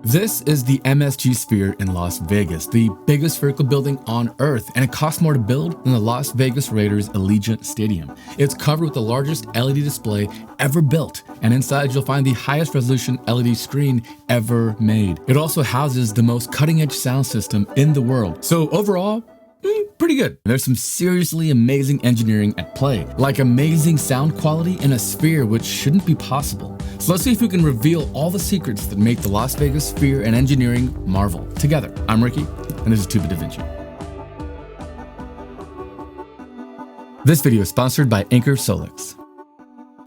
This is the MSG Sphere in Las Vegas, the biggest spherical building on Earth, and it costs more to build than the Las Vegas Raiders Allegiant Stadium. It's covered with the largest LED display ever built, and inside you'll find the highest resolution LED screen ever made. It also houses the most cutting-edge sound system in the world. So overall, pretty good. There's some seriously amazing engineering at play, like amazing sound quality in a sphere, which shouldn't be possible. So let's see if we can reveal all the secrets that make the Las Vegas Sphere and engineering marvel together. I'm Ricky, and this is Tuba Da Vinci. This video is sponsored by Anchor Solix.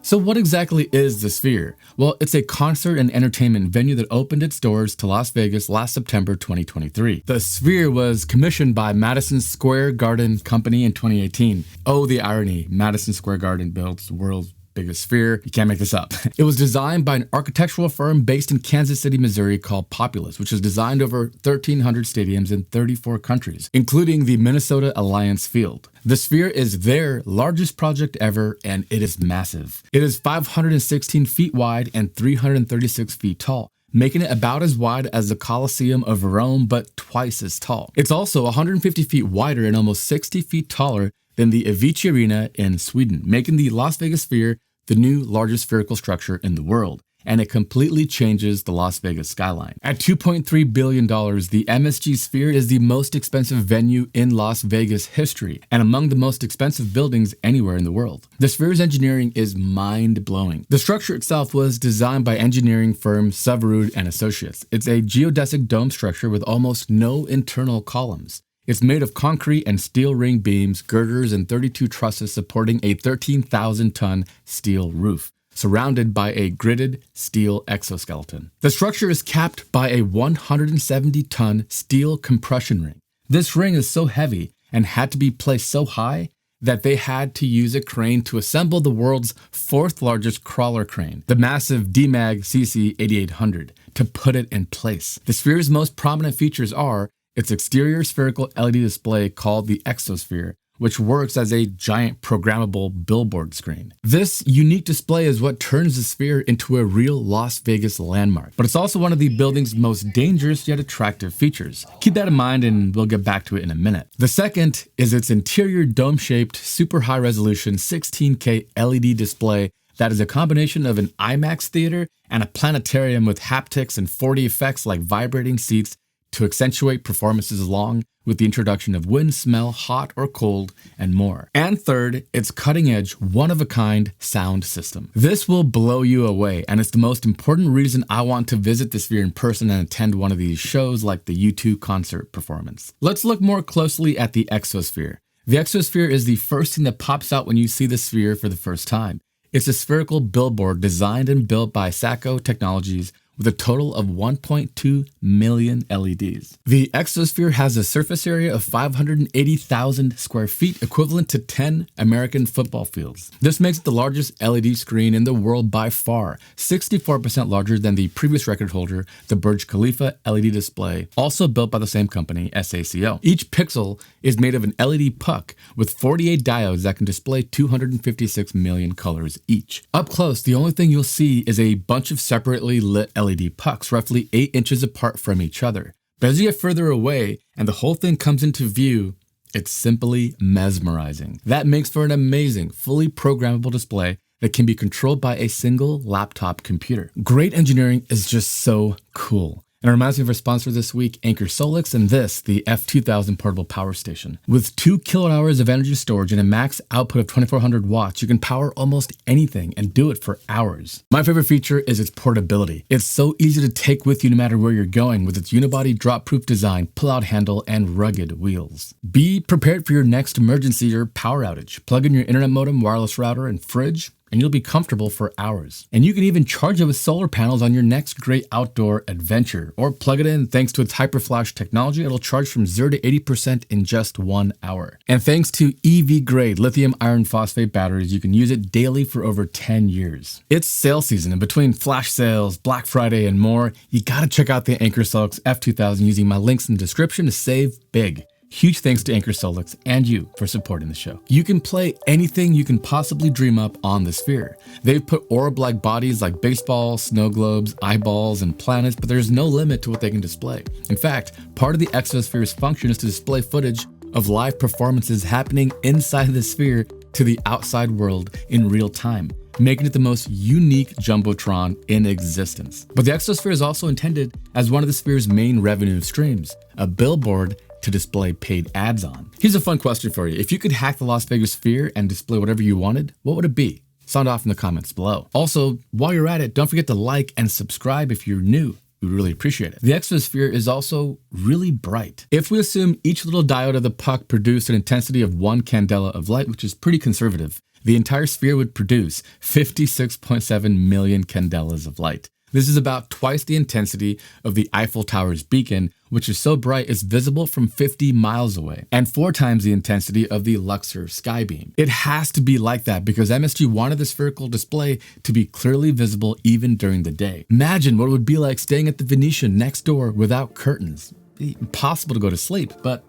So what exactly is the Sphere? Well, it's a concert and entertainment venue that opened its doors to Las Vegas last September 2023. The Sphere was commissioned by Madison Square Garden Company in 2018. Oh, the irony. Madison Square Garden builds the world's biggest sphere. You can't make this up. It was designed by an architectural firm based in Kansas City, Missouri called Populous, which has designed over 1,300 stadiums in 34 countries, including the Minnesota Alliance Field. The Sphere is their largest project ever, and it is massive. It is 516 feet wide and 336 feet tall, making it about as wide as the Colosseum of Rome, but twice as tall. It's also 150 feet wider and almost 60 feet taller than the Vinci Arena in Sweden, making the Las Vegas Sphere the new largest spherical structure in the world. And it completely changes the Las Vegas skyline. At $2.3 billion, the MSG Sphere is the most expensive venue in Las Vegas history, and among the most expensive buildings anywhere in the world. The Sphere's engineering is mind-blowing. The structure itself was designed by engineering firm Savarud and Associates. It's a geodesic dome structure with almost no internal columns. It's made of concrete and steel ring beams, girders, and 32 trusses supporting a 13,000-ton steel roof, surrounded by a gridded steel exoskeleton. The structure is capped by a 170-ton steel compression ring. This ring is so heavy and had to be placed so high that they had to use a crane to assemble the world's fourth largest crawler crane, the massive DMAG CC 8800, to put it in place. The Sphere's most prominent features are its exterior spherical LED display called the Exosphere, which works as a giant programmable billboard screen. This unique display is what turns the Sphere into a real Las Vegas landmark, but it's also one of the building's most dangerous yet attractive features. Keep that in mind and we'll get back to it in a minute. The second is its interior dome-shaped, super high-resolution 16K LED display that is a combination of an IMAX theater and a planetarium with haptics and 4D effects like vibrating seats to accentuate performances along with the introduction of wind, smell, hot or cold, and more. And third, its cutting-edge, one-of-a-kind sound system. This will blow you away, and it's the most important reason I want to visit the Sphere in person and attend one of these shows like the U2 concert performance. Let's look more closely at the Exosphere. The Exosphere is the first thing that pops out when you see the Sphere for the first time. It's a spherical billboard designed and built by Sacco Technologies with a total of 1.2 million LEDs. The Exosphere has a surface area of 580,000 square feet, equivalent to 10 American football fields. This makes it the largest LED screen in the world by far, 64% larger than the previous record holder, the Burj Khalifa LED display, also built by the same company, SACO. Each pixel is made of an LED puck with 48 diodes that can display 256 million colors each. Up close, the only thing you'll see is a bunch of separately lit LED pucks, roughly 8 inches apart from each other. But as you get further away and the whole thing comes into view, it's simply mesmerizing. That makes for an amazing, fully programmable display that can be controlled by a single laptop computer. Great engineering is just so cool. And it reminds me of our sponsor this week, Anchor Solix, and this, the F2000 portable power station. With 2 kilowatt hours of energy storage and a max output of 2,400 watts, you can power almost anything and do it for hours. My favorite feature is its portability. It's so easy to take with you no matter where you're going with its unibody drop-proof design, pull-out handle, and rugged wheels. Be prepared for your next emergency or power outage. Plug in your internet modem, wireless router, and fridge, and you'll be comfortable for hours. And you can even charge it with solar panels on your next great outdoor adventure, or plug it in. Thanks to its HyperFlash technology, it'll charge from 0 to 80% in just 1 hour. And thanks to EV-grade lithium iron phosphate batteries, you can use it daily for over 10 years. It's sale season, and between flash sales, Black Friday, and more, you gotta check out the Anchor Solix F2000 using my links in the description to save big. Huge thanks to Anchor Solix and you for supporting the show. You can play anything you can possibly dream up on the Sphere. They've put orb-like bodies like baseballs, snow globes, eyeballs, and planets, but there's no limit to what they can display. In fact, part of the Exosphere's function is to display footage of live performances happening inside the Sphere to the outside world in real time, making it the most unique Jumbotron in existence. But the Exosphere is also intended as one of the Sphere's main revenue streams, a billboard to display paid ads on. Here's a fun question for you. If you could hack the Las Vegas Sphere and display whatever you wanted, what would it be? Sound off in the comments below. Also, while you're at it, don't forget to like and subscribe if you're new. We really appreciate it. The Exosphere is also really bright. If we assume each little diode of the puck produced an intensity of 1 candela of light, which is pretty conservative, the entire sphere would produce 56.7 million candelas of light. This is about twice the intensity of the Eiffel Tower's beacon, which is so bright it's visible from 50 miles away, and 4 times the intensity of the Luxor skybeam. It has to be like that because MSG wanted the spherical display to be clearly visible even during the day. Imagine what it would be like staying at the Venetian next door without curtains. It'd be impossible to go to sleep, but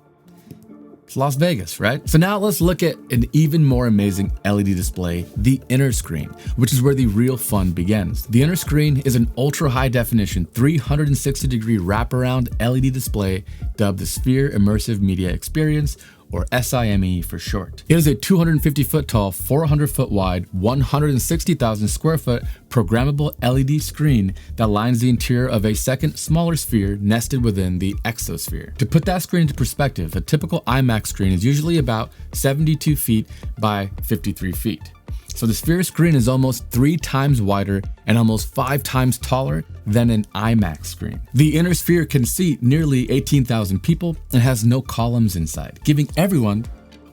it's Las Vegas, right? So now let's look at an even more amazing LED display, the inner screen, which is where the real fun begins. The inner screen is an ultra high definition 360-degree wraparound LED display dubbed the Sphere Immersive Media Experience, or SIME for short. It is a 250-foot tall, 400-foot wide, 160,000 square foot programmable LED screen that lines the interior of a second, smaller sphere nested within the Exosphere. To put that screen into perspective, a typical IMAX screen is usually about 72 feet by 53 feet. So the Sphere screen is almost 3 times wider and almost 5 times taller than an IMAX screen. The inner sphere can seat nearly 18,000 people and has no columns inside, giving everyone,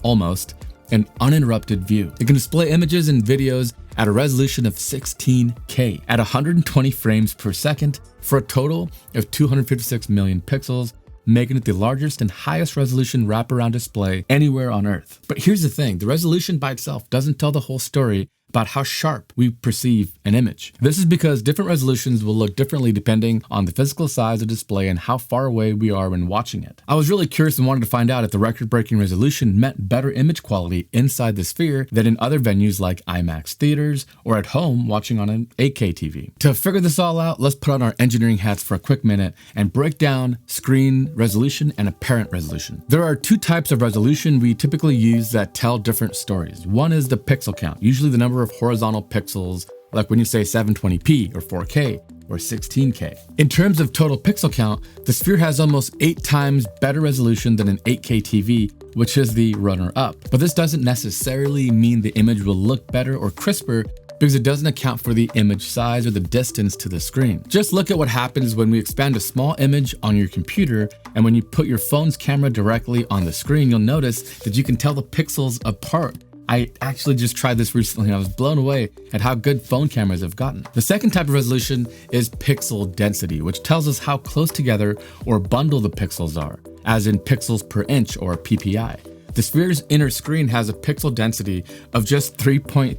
almost, an uninterrupted view. It can display images and videos at a resolution of 16K at 120 frames per second for a total of 256 million pixels, making it the largest and highest resolution wraparound display anywhere on Earth. But here's the thing, the resolution by itself doesn't tell the whole story about how sharp we perceive an image. This is because different resolutions will look differently depending on the physical size of the display and how far away we are when watching it. I was really curious and wanted to find out if the record-breaking resolution meant better image quality inside the Sphere than in other venues like IMAX theaters or at home watching on an 8K TV. To figure this all out, let's put on our engineering hats for a quick minute and break down screen resolution and apparent resolution. There are 2 types of resolution we typically use that tell different stories. One is the pixel count, usually the number of horizontal pixels, like when you say 720p or 4K or 16K. In terms of total pixel count, the Sphere has almost 8 times better resolution than an 8K TV, which is the runner-up. But this doesn't necessarily mean the image will look better or crisper because it doesn't account for the image size or the distance to the screen. Just look at what happens when we expand a small image on your computer, and when you put your phone's camera directly on the screen, you'll notice that you can tell the pixels apart. I actually just tried this recently and I was blown away at how good phone cameras have gotten. The second type of resolution is pixel density, which tells us how close together or bundled the pixels are, as in pixels per inch or PPI. The Sphere's inner screen has a pixel density of just 3.33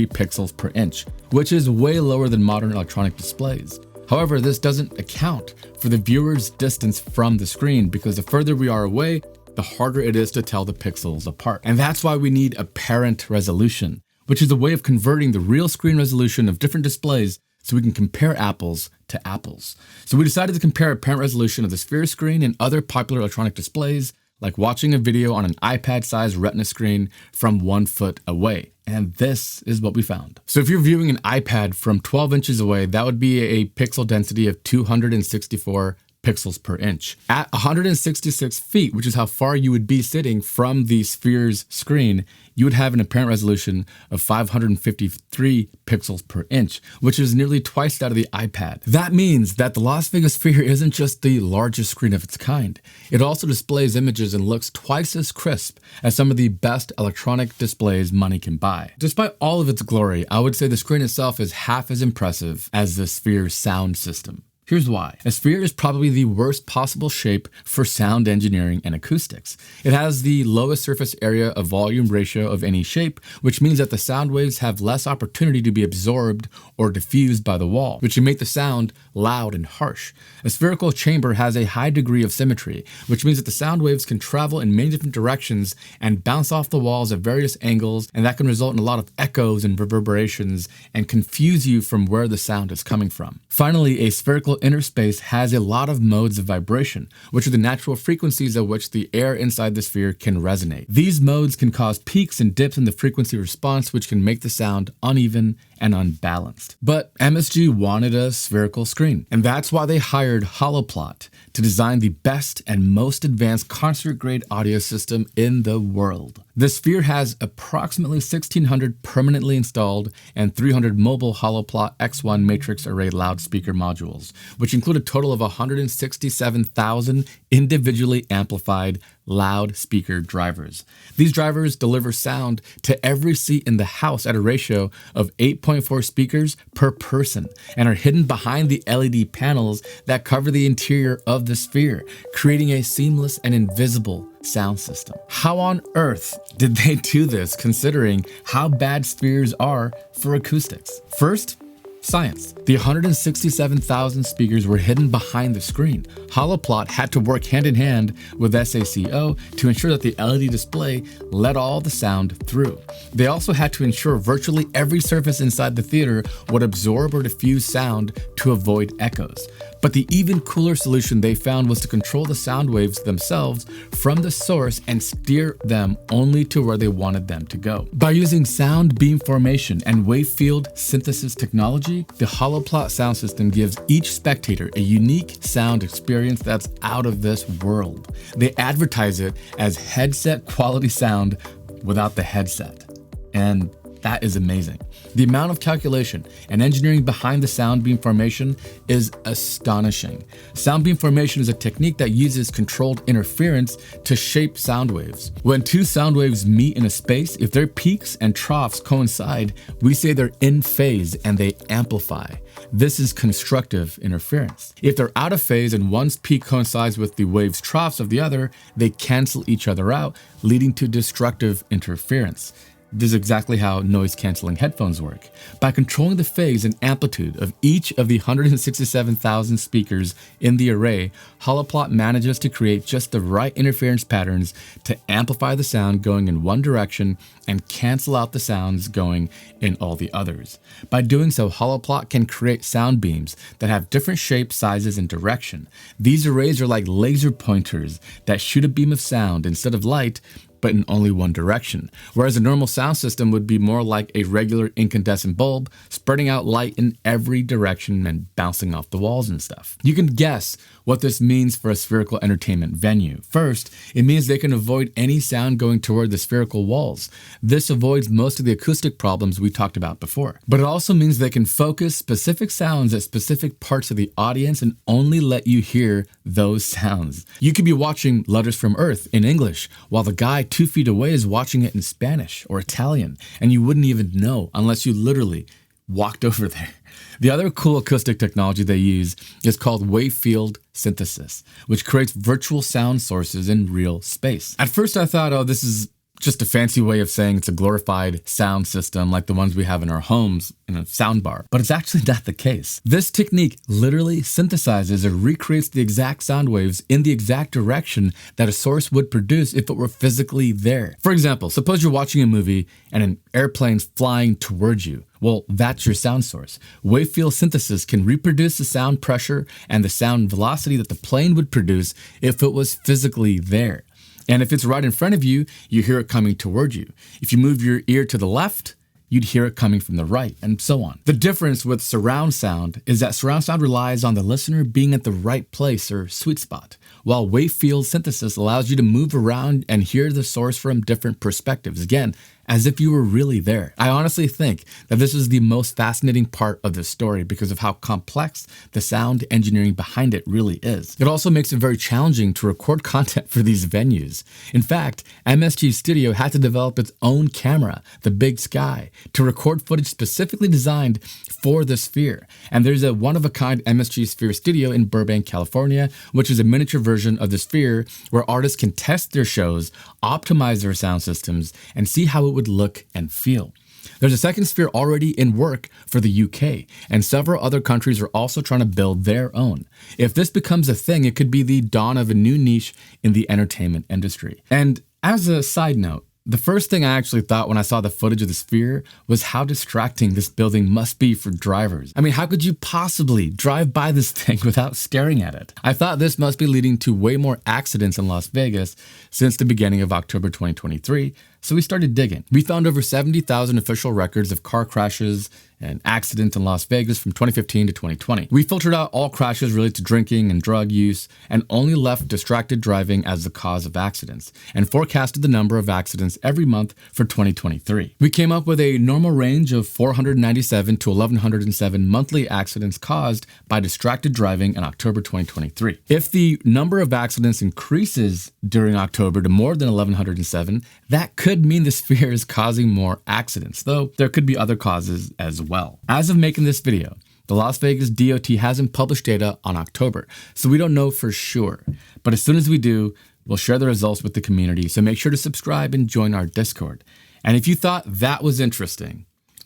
pixels per inch, which is way lower than modern electronic displays. However, this doesn't account for the viewer's distance from the screen because the further we are away, the harder it is to tell the pixels apart. And that's why we need apparent resolution, which is a way of converting the real screen resolution of different displays so we can compare apples to apples. So we decided to compare apparent resolution of the Sphere screen and other popular electronic displays, like watching a video on an iPad-sized Retina screen from 1 foot away. And this is what we found. So if you're viewing an iPad from 12 inches away, that would be a pixel density of 264 pixels per inch. At 166 feet, which is how far you would be sitting from the Sphere's screen, you would have an apparent resolution of 553 pixels per inch, which is nearly twice that of the iPad. That means that the Las Vegas Sphere isn't just the largest screen of its kind. It also displays images and looks twice as crisp as some of the best electronic displays money can buy. Despite all of its glory, I would say the screen itself is half as impressive as the Sphere's sound system. Here's why. A sphere is probably the worst possible shape for sound engineering and acoustics. It has the lowest surface area of volume ratio of any shape, which means that the sound waves have less opportunity to be absorbed or diffused by the wall, which can make the sound loud and harsh. A spherical chamber has a high degree of symmetry, which means that the sound waves can travel in many different directions and bounce off the walls at various angles, and that can result in a lot of echoes and reverberations and confuse you from where the sound is coming from. Finally, a spherical inner space has a lot of modes of vibration, which are the natural frequencies at which the air inside the sphere can resonate. These modes can cause peaks and dips in the frequency response, which can make the sound uneven and unbalanced. But MSG wanted a spherical screen, and that's why they hired Holoplot to design the best and most advanced concert-grade audio system in the world. The Sphere has approximately 1,600 permanently installed and 300 mobile Holoplot X1 matrix array loudspeaker modules, which include a total of 167,000 individually amplified loudspeaker drivers. These drivers deliver sound to every seat in the house at a ratio of 8.4 speakers per person and are hidden behind the LED panels that cover the interior of the Sphere, creating a seamless and invisible sound system. How on earth did they do this, considering how bad spheres are for acoustics? First, science. The 167,000 speakers were hidden behind the screen. Holoplot had to work hand in hand with SACO to ensure that the LED display let all the sound through. They also had to ensure virtually every surface inside the theater would absorb or diffuse sound to avoid echoes. But the even cooler solution they found was to control the sound waves themselves from the source and steer them only to where they wanted them to go. By using sound beam formation and wave field synthesis technology, the Holoplot sound system gives each spectator a unique sound experience that's out of this world. They advertise it as headset quality sound without the headset. And that is amazing. The amount of calculation and engineering behind the sound beam formation is astonishing. Sound beam formation is a technique that uses controlled interference to shape sound waves. When two sound waves meet in a space, if their peaks and troughs coincide, we say they're in phase and they amplify. This is constructive interference. If they're out of phase and one's peak coincides with the wave's troughs of the other, they cancel each other out, leading to destructive interference. This is exactly how noise-canceling headphones work. By controlling the phase and amplitude of each of the 167,000 speakers in the array, Holoplot manages to create just the right interference patterns to amplify the sound going in one direction and cancel out the sounds going in all the others. By doing so, Holoplot can create sound beams that have different shapes, sizes, and direction. These arrays are like laser pointers that shoot a beam of sound instead of light, but in only one direction, whereas a normal sound system would be more like a regular incandescent bulb, spreading out light in every direction and bouncing off the walls and stuff. You can guess what this means for a spherical entertainment venue. First, it means they can avoid any sound going toward the spherical walls. This avoids most of the acoustic problems we talked about before. But it also means they can focus specific sounds at specific parts of the audience and only let you hear those sounds. You could be watching Letters from Earth in English, while the guy 2 feet away is watching it in Spanish or Italian, and you wouldn't even know unless you literally walked over there. The other cool acoustic technology they use is called wave field synthesis, which creates virtual sound sources in real space. At first I thought, oh, this is just a fancy way of saying it's a glorified sound system like the ones we have in our homes in a sound bar, but it's actually not the case. This technique literally synthesizes or recreates the exact sound waves in the exact direction that a source would produce if it were physically there. For example, suppose you're watching a movie and an airplane's flying towards you. Well, that's your sound source. Wave field synthesis can reproduce the sound pressure and the sound velocity that the plane would produce if it was physically there. And if it's right in front of you, you hear it coming toward you. If you move your ear to the left, you'd hear it coming from the right, and so on. The difference with surround sound is that surround sound relies on the listener being at the right place or sweet spot, while wave field synthesis allows you to move around and hear the source from different perspectives. Again, as if you were really there. I honestly think that this is the most fascinating part of this story because of how complex the sound engineering behind it really is. It also makes it very challenging to record content for these venues. In fact, MSG Studio had to develop its own camera, the Big Sky, to record footage specifically designed for the Sphere. And there's a one-of-a-kind MSG Sphere studio in Burbank, California, which is a miniature version of the Sphere where artists can test their shows, optimize their sound systems, and see how it would look and feel. There's a second Sphere already in work for the UK, and several other countries are also trying to build their own. If this becomes a thing, it could be the dawn of a new niche in the entertainment industry. And as a side note, the first thing I actually thought when I saw the footage of the Sphere was how distracting this building must be for drivers. I mean, how could you possibly drive by this thing without staring at it? I thought this must be leading to way more accidents in Las Vegas since the beginning of October 2023, so we started digging. We found over 70,000 official records of car crashes and accidents in Las Vegas from 2015 to 2020. We filtered out all crashes related to drinking and drug use and only left distracted driving as the cause of accidents, and forecasted the number of accidents every month for 2023. We came up with a normal range of 497 to 1,107 monthly accidents caused by distracted driving in October 2023. If the number of accidents increases during October to more than 1,107, that could mean the Sphere is causing more accidents, though there could be other causes as well. As of making this video, the Las Vegas DOT hasn't published data on October, so we don't know for sure. But as soon as we do, we'll share the results with the community, so make sure to subscribe and join our Discord. And if you thought that was interesting,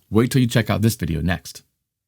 wait till you check out this video next.